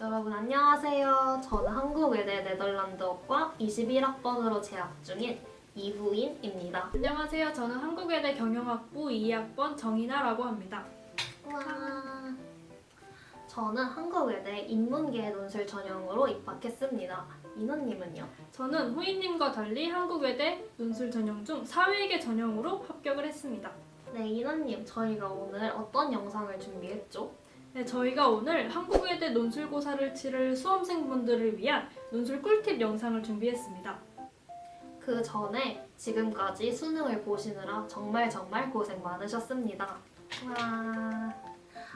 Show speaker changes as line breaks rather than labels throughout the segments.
여러분 안녕하세요. 저는 한국외대 네덜란드어과 21학번으로 재학 중인 이후인입니다.
안녕하세요. 저는 한국외대 경영학부 2학번 정인아라고 합니다.
와. 저는 한국외대 인문계 논술 전형으로 입학했습니다. 인원님은요?
저는 후이님과 달리 한국외대 논술 전형 중 사회계 전형으로 합격을 했습니다.
네, 인원님, 저희가 오늘 어떤 영상을 준비했죠?
네, 저희가 오늘 한국외대 논술고사를 치를 수험생분들을 위한 논술 꿀팁 영상을 준비했습니다.
그 전에 지금까지 수능을 보시느라 정말 고생 많으셨습니다. 와.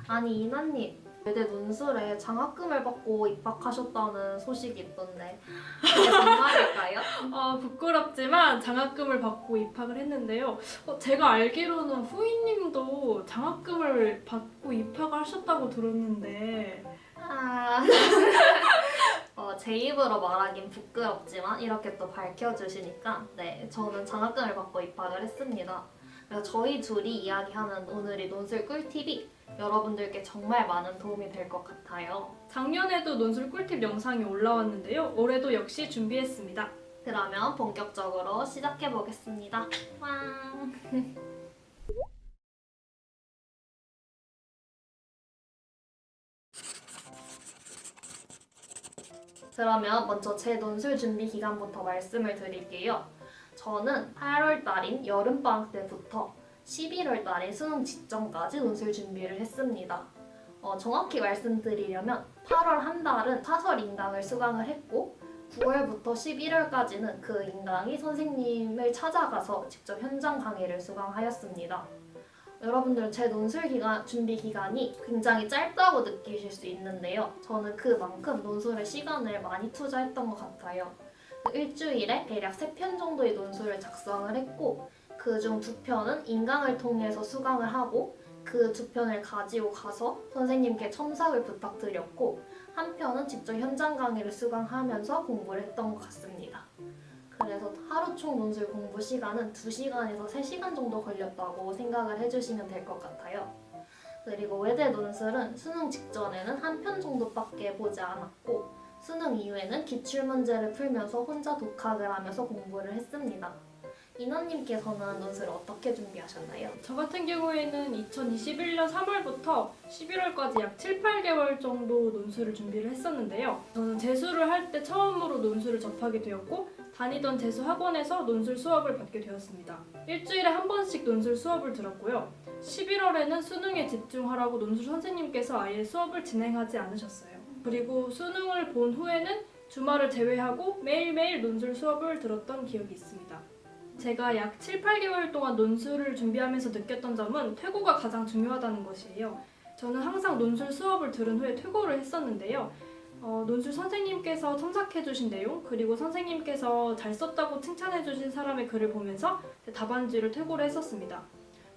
아니, 인원님, 외대 논술에 장학금을 받고 입학하셨다는 소식이 있던데 그게 정말일까요?
부끄럽지만 장학금을 받고 입학을 했는데요. 제가 알기로는 후이님도 장학금을 받고 입학을 하셨다고 들었는데
아, 제 입으로 말하긴 부끄럽지만 이렇게 또 밝혀주시니까 네, 저는 장학금을 받고 입학을 했습니다. 그래서 저희 둘이 이야기하는 오늘의 논술 꿀팁이 여러분들께 정말 많은 도움이 될 것 같아요.
작년에도 논술 꿀팁 영상이 올라왔는데요. 올해도 역시 준비했습니다.
그러면 본격적으로 시작해 보겠습니다. 왕. 그러면 먼저 제 논술 준비 기간부터 말씀을 드릴게요. 저는 8월 달인 여름방학 때부터 11월 달인 수능 직전까지 논술 준비를 했습니다. 정확히 말씀드리려면 8월 한 달은 사설 인강을 수강을 했고 9월부터 11월까지는 그 인강이 선생님을 찾아가서 직접 현장 강의를 수강하였습니다. 여러분들은 제 논술 기간, 준비 기간이 굉장히 짧다고 느끼실 수 있는데요. 저는 그만큼 논술에 시간을 많이 투자했던 것 같아요. 일주일에 대략 3편 정도의 논술을 작성을 했고 그중 2편은 인강을 통해서 수강을 하고 그 2편을 가지고 가서 선생님께 첨삭을 부탁드렸고 한 편은 직접 현장 강의를 수강하면서 공부를 했던 것 같습니다. 그래서 하루 총 논술 공부 시간은 2시간에서 3시간 정도 걸렸다고 생각을 해주시면 될 것 같아요. 그리고 외대 논술은 수능 직전에는 한 편 정도밖에 보지 않았고 수능 이후에는 기출문제를 풀면서 혼자 독학을 하면서 공부를 했습니다. 인원님께서는 논술을 어떻게 준비하셨나요?
저 같은 경우에는 2021년 3월부터 11월까지 약 7, 8개월 정도 논술을 준비를 했었는데요. 저는 재수를 할 때 처음으로 논술을 접하게 되었고 다니던 재수 학원에서 논술 수업을 받게 되었습니다. 일주일에 한 번씩 논술 수업을 들었고요. 11월에는 수능에 집중하라고 논술 선생님께서 아예 수업을 진행하지 않으셨어요. 그리고 수능을 본 후에는 주말을 제외하고 매일매일 논술 수업을 들었던 기억이 있습니다. 제가 약 7, 8개월 동안 논술을 준비하면서 느꼈던 점은 퇴고가 가장 중요하다는 것이에요. 저는 항상 논술 수업을 들은 후에 퇴고를 했었는데요. 논술 선생님께서 첨삭해주신 내용 그리고 선생님께서 잘 썼다고 칭찬해주신 사람의 글을 보면서 답안지를 퇴고를 했었습니다.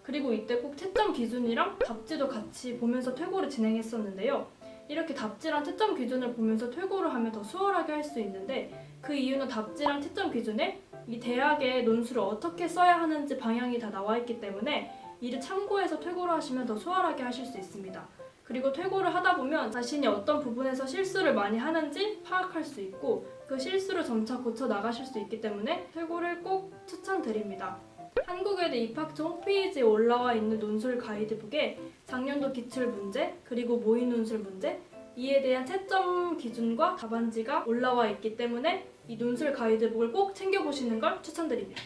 그리고 이때 꼭 채점 기준이랑 답지도 같이 보면서 퇴고를 진행했었는데요. 이렇게 답지랑 채점 기준을 보면서 퇴고를 하면 더 수월하게 할 수 있는데 그 이유는 답지랑 채점 기준에 이 대학의 논술을 어떻게 써야 하는지 방향이 다 나와 있기 때문에 이를 참고해서 퇴고를 하시면 더 수월하게 하실 수 있습니다. 그리고 퇴고를 하다 보면 자신이 어떤 부분에서 실수를 많이 하는지 파악할 수 있고 그 실수를 점차 고쳐 나가실 수 있기 때문에 퇴고를 꼭 추천드립니다. 한국외대 입학처 홈페이지에 올라와 있는 논술 가이드북에 작년도 기출 문제 그리고 모의 논술 문제 이에 대한 채점 기준과 답안지가 올라와 있기 때문에 이 논술 가이드북을 꼭 챙겨보시는 걸 추천드립니다.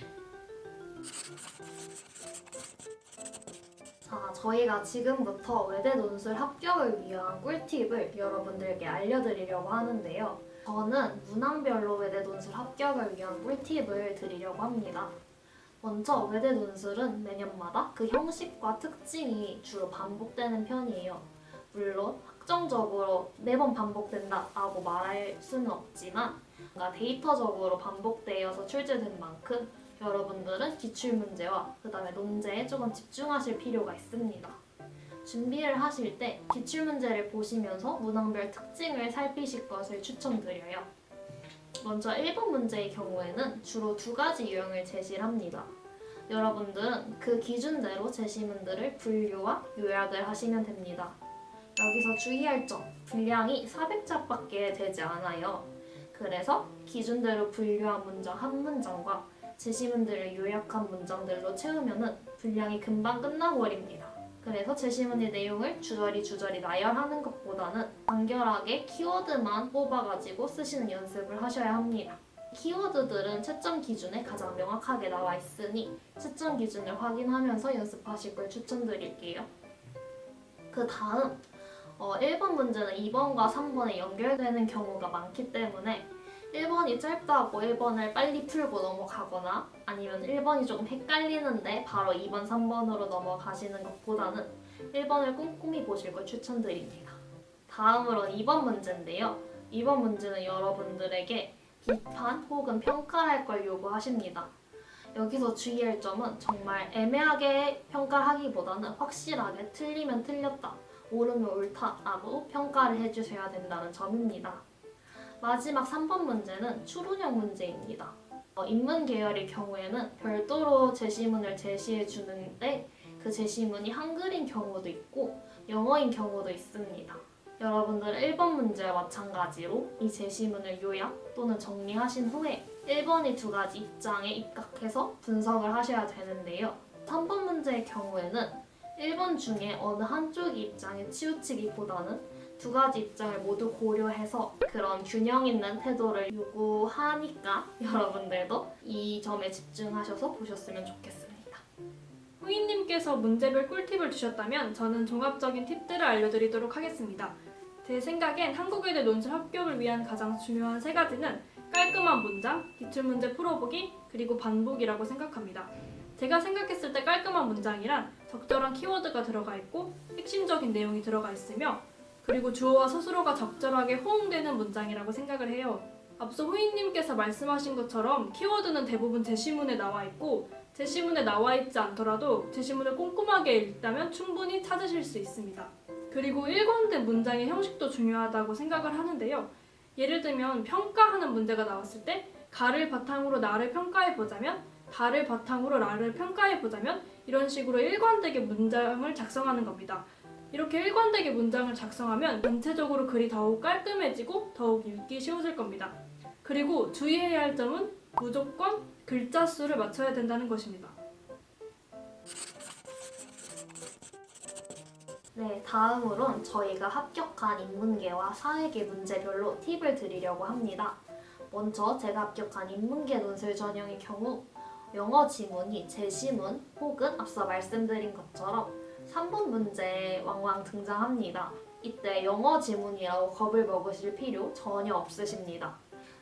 자, 저희가 지금부터 외대 논술 합격을 위한 꿀팁을 여러분들께 알려드리려고 하는데요. 저는 문항별로 외대 논술 합격을 위한 꿀팁을 드리려고 합니다. 먼저 외대 논술은 매년마다 그 형식과 특징이 주로 반복되는 편이에요. 물론 확정적으로 매번 반복된다라고 말할 수는 없지만 뭔가 데이터적으로 반복되어서 출제된 만큼 여러분들은 기출문제와 그 다음에 논제에 조금 집중하실 필요가 있습니다. 준비를 하실 때 기출문제를 보시면서 문항별 특징을 살피실 것을 추천드려요. 먼저 1번 문제의 경우에는 주로 2가지 유형을 제시를 합니다. 여러분들은 그 기준대로 제시문들을 분류와 요약을 하시면 됩니다. 여기서 주의할 점, 분량이 400자밖에 되지 않아요. 그래서 기준대로 분류한 문장 한 문장과 제시문들을 요약한 문장들로 채우면 분량이 금방 끝나버립니다. 그래서 제시문의 내용을 주저리 나열하는 것보다는 간결하게 키워드만 뽑아가지고 쓰시는 연습을 하셔야 합니다. 키워드들은 채점 기준에 가장 명확하게 나와 있으니 채점 기준을 확인하면서 연습하실 걸 추천드릴게요. 그 다음 1번 문제는 2번과 3번에 연결되는 경우가 많기 때문에 1번이 짧다고 1번을 빨리 풀고 넘어가거나 아니면 1번이 조금 헷갈리는데 바로 2번, 3번으로 넘어가시는 것보다는 1번을 꼼꼼히 보실 걸 추천드립니다. 다음으로는 2번 문제인데요. 2번 문제는 여러분들에게 비판 혹은 평가할 걸 요구하십니다. 여기서 주의할 점은 정말 애매하게 평가하기보다는 확실하게 틀리면 틀렸다, 옳으면 옳다라고 평가를 해주셔야 된다는 점입니다. 마지막 3번 문제는 추론형 문제입니다. 인문 계열의 경우에는 별도로 제시문을 제시해 주는데 그 제시문이 한글인 경우도 있고 영어인 경우도 있습니다. 여러분들은 1번 문제와 마찬가지로 이 제시문을 요약 또는 정리하신 후에 1번의 두 가지 입장에 입각해서 분석을 하셔야 되는데요. 3번 문제의 경우에는 1번 중에 어느 한쪽 입장에 치우치기보다는 두 가지 입장을 모두 고려해서 그런 균형 있는 태도를 요구하니까 여러분들도 이 점에 집중하셔서 보셨으면 좋겠습니다.
후이님께서 문제별 꿀팁을 주셨다면 저는 종합적인 팁들을 알려드리도록 하겠습니다. 제 생각엔 한국외대 논술 합격을 위한 가장 중요한 세 가지는 깔끔한 문장, 기출문제 풀어보기, 그리고 반복이라고 생각합니다. 제가 생각했을 때 깔끔한 문장이란 적절한 키워드가 들어가 있고 핵심적인 내용이 들어가 있으며 그리고 주어와 서술어가 적절하게 호응되는 문장이라고 생각을 해요. 앞서 후이님께서 말씀하신 것처럼 키워드는 대부분 제시문에 나와 있고 제시문에 나와 있지 않더라도 제시문을 꼼꼼하게 읽다면 충분히 찾으실 수 있습니다. 그리고 일관된 문장의 형식도 중요하다고 생각을 하는데요. 예를 들면 평가하는 문제가 나왔을 때 가를 바탕으로 나를 평가해보자면 가를 바탕으로 나를 평가해보자면 이런 식으로 일관되게 문장을 작성하는 겁니다. 이렇게 일관되게 문장을 작성하면 전체적으로 글이 더욱 깔끔해지고 더욱 읽기 쉬워질 겁니다. 그리고 주의해야 할 점은 무조건 글자 수를 맞춰야 된다는 것입니다.
네, 다음으론 저희가 합격한 인문계와 사회계 문제별로 팁을 드리려고 합니다. 먼저 제가 합격한 인문계 논술 전형의 경우 영어 지문이 제시문 혹은 앞서 말씀드린 것처럼 3번 문제에 왕왕 등장합니다. 이때 영어 지문이라고 겁을 먹으실 필요 전혀 없으십니다.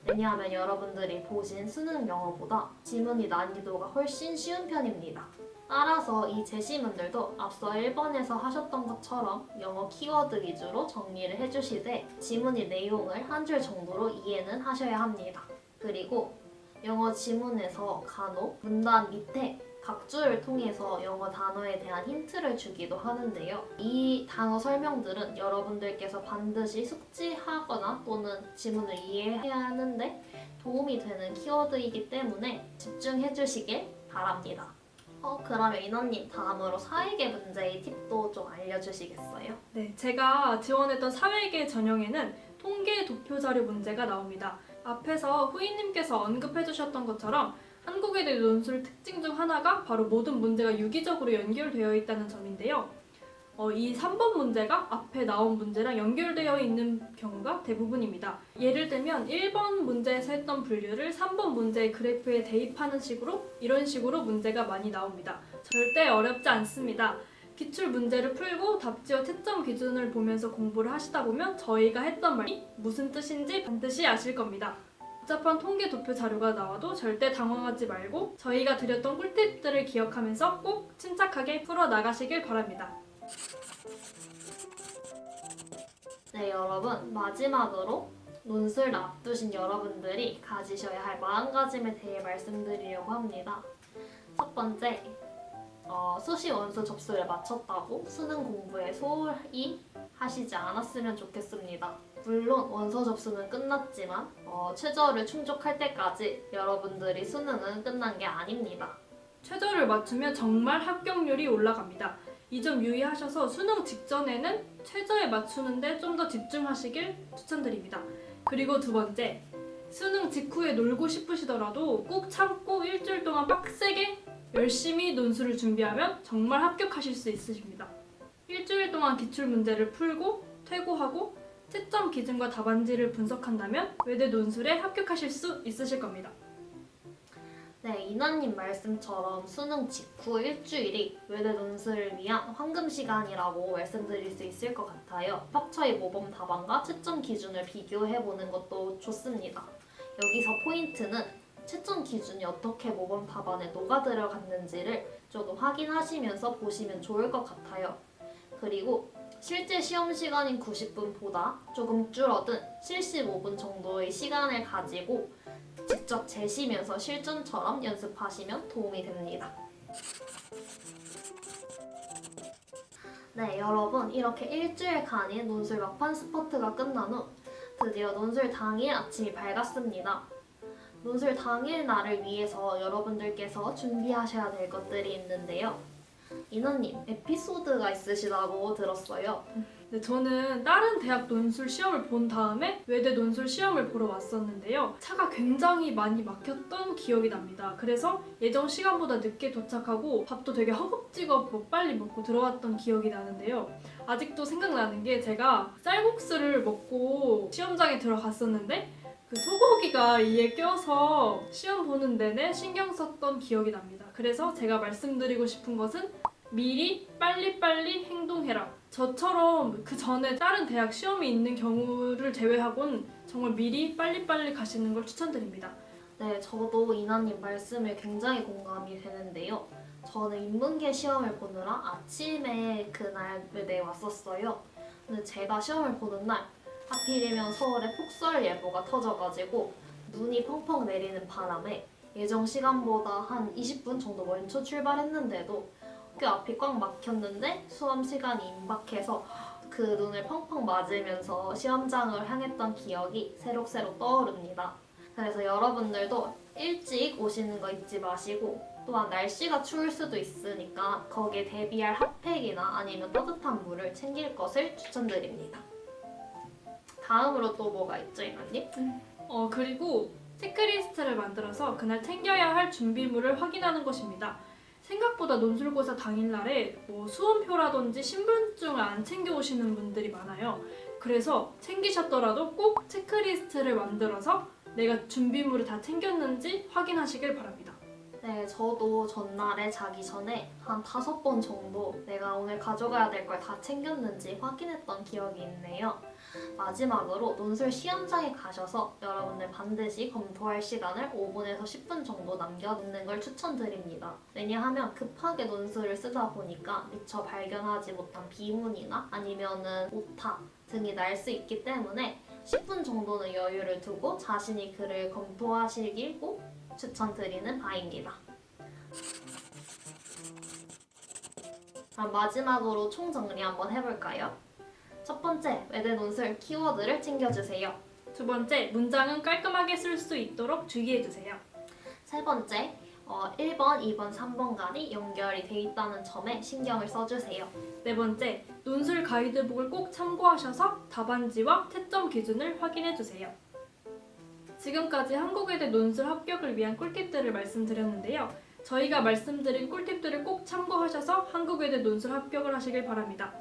왜냐하면 여러분들이 보신 수능 영어보다 지문이 난이도가 훨씬 쉬운 편입니다. 따라서 이 제시문들도 앞서 1번에서 하셨던 것처럼 영어 키워드 위주로 정리를 해주시되 지문의 내용을 한 줄 정도로 이해는 하셔야 합니다. 그리고 영어 지문에서 간혹 문단 밑에 각주를 통해서 영어 단어에 대한 힌트를 주기도 하는데요. 이 단어 설명들은 여러분들께서 반드시 숙지하거나 또는 지문을 이해해야 하는데 도움이 되는 키워드이기 때문에 집중해 주시길 바랍니다. 그러면 인원님 다음으로 사회계 문제의 팁도 좀 알려주시겠어요?
네, 제가 지원했던 사회계 전형에는 통계 도표 자료 문제가 나옵니다. 앞에서 후이님께서 언급해주셨던 것처럼 한국외대 논술 특징 중 하나가 바로 모든 문제가 유기적으로 연결되어 있다는 점인데요. 이 3번 문제가 앞에 나온 문제랑 연결되어 있는 경우가 대부분입니다. 예를 들면 1번 문제에서 했던 분류를 3번 문제의 그래프에 대입하는 식으로 이런 식으로 문제가 많이 나옵니다. 절대 어렵지 않습니다. 기출 문제를 풀고 답지와 채점 기준을 보면서 공부를 하시다 보면 저희가 했던 말이 무슨 뜻인지 반드시 아실 겁니다. 복잡한 통계 도표 자료가 나와도 절대 당황하지 말고 저희가 드렸던 꿀팁들을 기억하면서 꼭 침착하게 풀어나가시길 바랍니다.
네, 여러분 마지막으로 논술을 앞두신 여러분들이 가지셔야 할 마음가짐에 대해 말씀드리려고 합니다. 첫 번째, 수시 원서 접수를 마쳤다고 수능 공부에 소홀히 하시지 않았으면 좋겠습니다. 물론 원서 접수는 끝났지만 최저를 충족할 때까지 여러분들이 수능은 끝난 게 아닙니다.
최저를 맞추면 정말 합격률이 올라갑니다. 이 점 유의하셔서 수능 직전에는 최저에 맞추는데 좀 더 집중하시길 추천드립니다. 그리고 두 번째, 수능 직후에 놀고 싶으시더라도 꼭 참고 일주일 동안 빡세게 열심히 논술을 준비하면 정말 합격하실 수 있으십니다. 일주일 동안 기출 문제를 풀고 퇴고하고 채점 기준과 답안지를 분석한다면 외대 논술에 합격하실 수 있으실 겁니다.
네, 이나님 말씀처럼 수능 직후 일주일이 외대 논술을 위한 황금 시간이라고 말씀드릴 수 있을 것 같아요. fak처의 모범 답안과 채점 기준을 비교해보는 것도 좋습니다. 여기서 포인트는 채점 기준이 어떻게 모범 답안에 녹아 들어갔는지를 조금 확인하시면서 보시면 좋을 것 같아요. 그리고 실제 시험 시간인 90분보다 조금 줄어든 75분 정도의 시간을 가지고 직접 재시면서 실전처럼 연습하시면 도움이 됩니다. 네, 여러분 이렇게 일주일간의 논술 막판 스퍼트가 끝난 후 드디어 논술 당일 아침이 밝았습니다. 논술 당일 날을 위해서 여러분들께서 준비하셔야 될 것들이 있는데요. 인원님, 에피소드가 있으시다고 들었어요.
네, 저는 다른 대학 논술 시험을 본 다음에 외대 논술 시험을 보러 왔었는데요. 차가 굉장히 많이 막혔던 기억이 납니다. 그래서 예정 시간보다 늦게 도착하고 밥도 되게 허겁지겁 빨리 먹고 들어왔던 기억이 나는데요. 아직도 생각나는 게 제가 쌀국수를 먹고 시험장에 들어갔었는데 그 소고기가 이에 껴서 시험 보는 내내 신경 썼던 기억이 납니다. 그래서 제가 말씀드리고 싶은 것은 미리 빨리빨리 행동해라. 저처럼 그 전에 다른 대학 시험이 있는 경우를 제외하고는 정말 미리 빨리빨리 가시는 걸 추천드립니다.
네, 저도 이나님 말씀에 굉장히 공감이 되는데요. 저는 인문계 시험을 보느라 아침에 그날 외대에 왔었어요. 근데 제가 시험을 보는 날 하필이면 서울에 폭설 예보가 터져가지고 눈이 펑펑 내리는 바람에 예정 시간보다 한 20분 정도 먼저 출발했는데도 학교 앞이 꽉 막혔는데 수험 시간이 임박해서 그 눈을 펑펑 맞으면서 시험장을 향했던 기억이 새록새록 떠오릅니다. 그래서 여러분들도 일찍 오시는 거 잊지 마시고 또한 날씨가 추울 수도 있으니까 거기에 대비할 핫팩이나 아니면 따뜻한 물을 챙길 것을 추천드립니다. 다음으로 또 뭐가 있죠, 이나님?
그리고 체크리스트를 만들어서 그날 챙겨야 할 준비물을 확인하는 것입니다. 생각보다 논술고사 당일날에 수험표라든지 신분증을 안 챙겨오시는 분들이 많아요. 그래서 챙기셨더라도 꼭 체크리스트를 만들어서 내가 준비물을 다 챙겼는지 확인하시길 바랍니다.
네, 저도 전날에 자기 전에 한 5번 정도 내가 오늘 가져가야 될 걸 다 챙겼는지 확인했던 기억이 있네요. 마지막으로 논술 시험장에 가셔서 여러분들 반드시 검토할 시간을 5분에서 10분 정도 남겨두는 걸 추천드립니다. 왜냐하면 급하게 논술을 쓰다 보니까 미처 발견하지 못한 비문이나 아니면은 오타 등이 날 수 있기 때문에 10분 정도는 여유를 두고 자신이 글을 검토하시길 꼭 추천드리는 바입니다. 그럼 마지막으로 총정리 한번 해볼까요? 첫 번째, 외대 논술 키워드를 챙겨주세요.
두 번째, 문장은 깔끔하게 쓸 수 있도록 주의해주세요.
세 번째, 1번, 2번, 3번간이 연결이 돼 있다는 점에 신경을 써주세요.
네 번째, 논술 가이드북을 꼭 참고하셔서 답안지와 채점 기준을 확인해주세요. 지금까지 한국외대 논술 합격을 위한 꿀팁들을 말씀드렸는데요. 저희가 말씀드린 꿀팁들을 꼭 참고하셔서 한국외대 논술 합격을 하시길 바랍니다.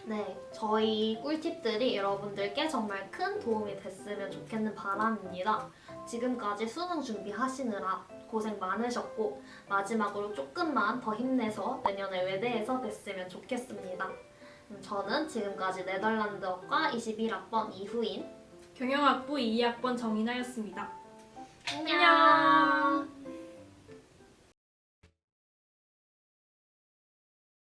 네, 저희 꿀팁들이 여러분들께 정말 큰 도움이 됐으면 좋겠는 바람입니다. 지금까지 수능 준비하시느라 고생 많으셨고 마지막으로 조금만 더 힘내서 내년에 외대에서 뵀으면 좋겠습니다. 저는 지금까지 네덜란드어과 21학번 이후인
경영학부 2학번 정인아였습니다.
안녕!